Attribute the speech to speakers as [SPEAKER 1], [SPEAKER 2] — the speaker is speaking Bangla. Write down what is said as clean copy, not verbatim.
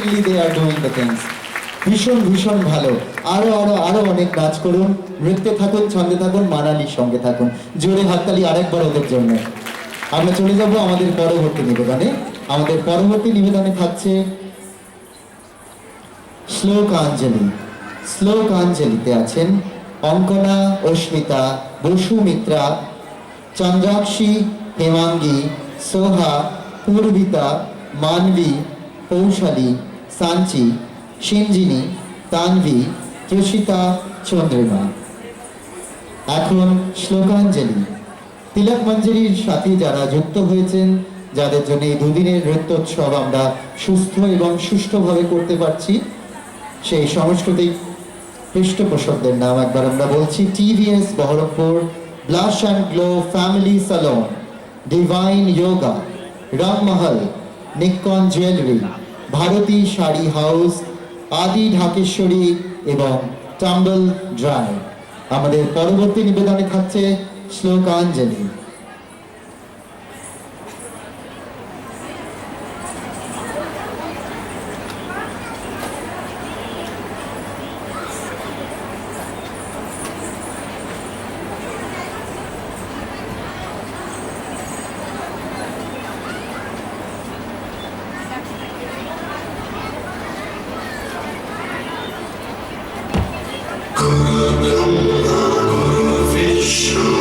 [SPEAKER 1] amazingly they are doing the things. ভীষণ ভীষণ ভালো। আরো আরো আরো অনেক নাচ করুন, নৃত্যে থাকুন, ছন্দে থাকুন, মানালির সঙ্গে থাকুন। জোরে হাততালি আরেকবার ওদের জন্য। আমরা চলে যাব আমাদের পরবর্তী নিবেদনে। আমাদের পরবর্তী নিবেদনে থাকছে শ্লোকাঞ্জলি। শ্লোকাঞ্জলিতে আছেন অঙ্কনা, অস্মিতা, বসুমিত্রা, চন্দ্রাক্ষী, হেমাঙ্গী, সোহা, পূর্বিতা, মানবী, কৌশালী, সাঞ্চি, সিঞ্জিনী, তানভি, ত্রিষিতা, চন্দ্রিমা। এখন শ্লোকাঞ্জলি। তিলক মঞ্জরির সাথে যারা যুক্ত হয়েছেন, যাদের জন্য এই দুদিনের নৃত্যোৎসব আমরা সুস্থ এবং সুষ্ঠুভাবে করতে পারছি, সেই সাংস্কৃতিক পৃষ্ঠপোষকদের নাম একবার আমরা বলছি। TVS Baharampur, blush and glow family salon, divine yoga, Rammahal, Nikkon jewellery, Bharati sari house, Adi Dhakeshwari এবং টাম্বল ড্রাই। আমাদের পরবর্তী নিবেদনে থাকছে শ্লোকাঞ্জলি।
[SPEAKER 2] Viষ্ণু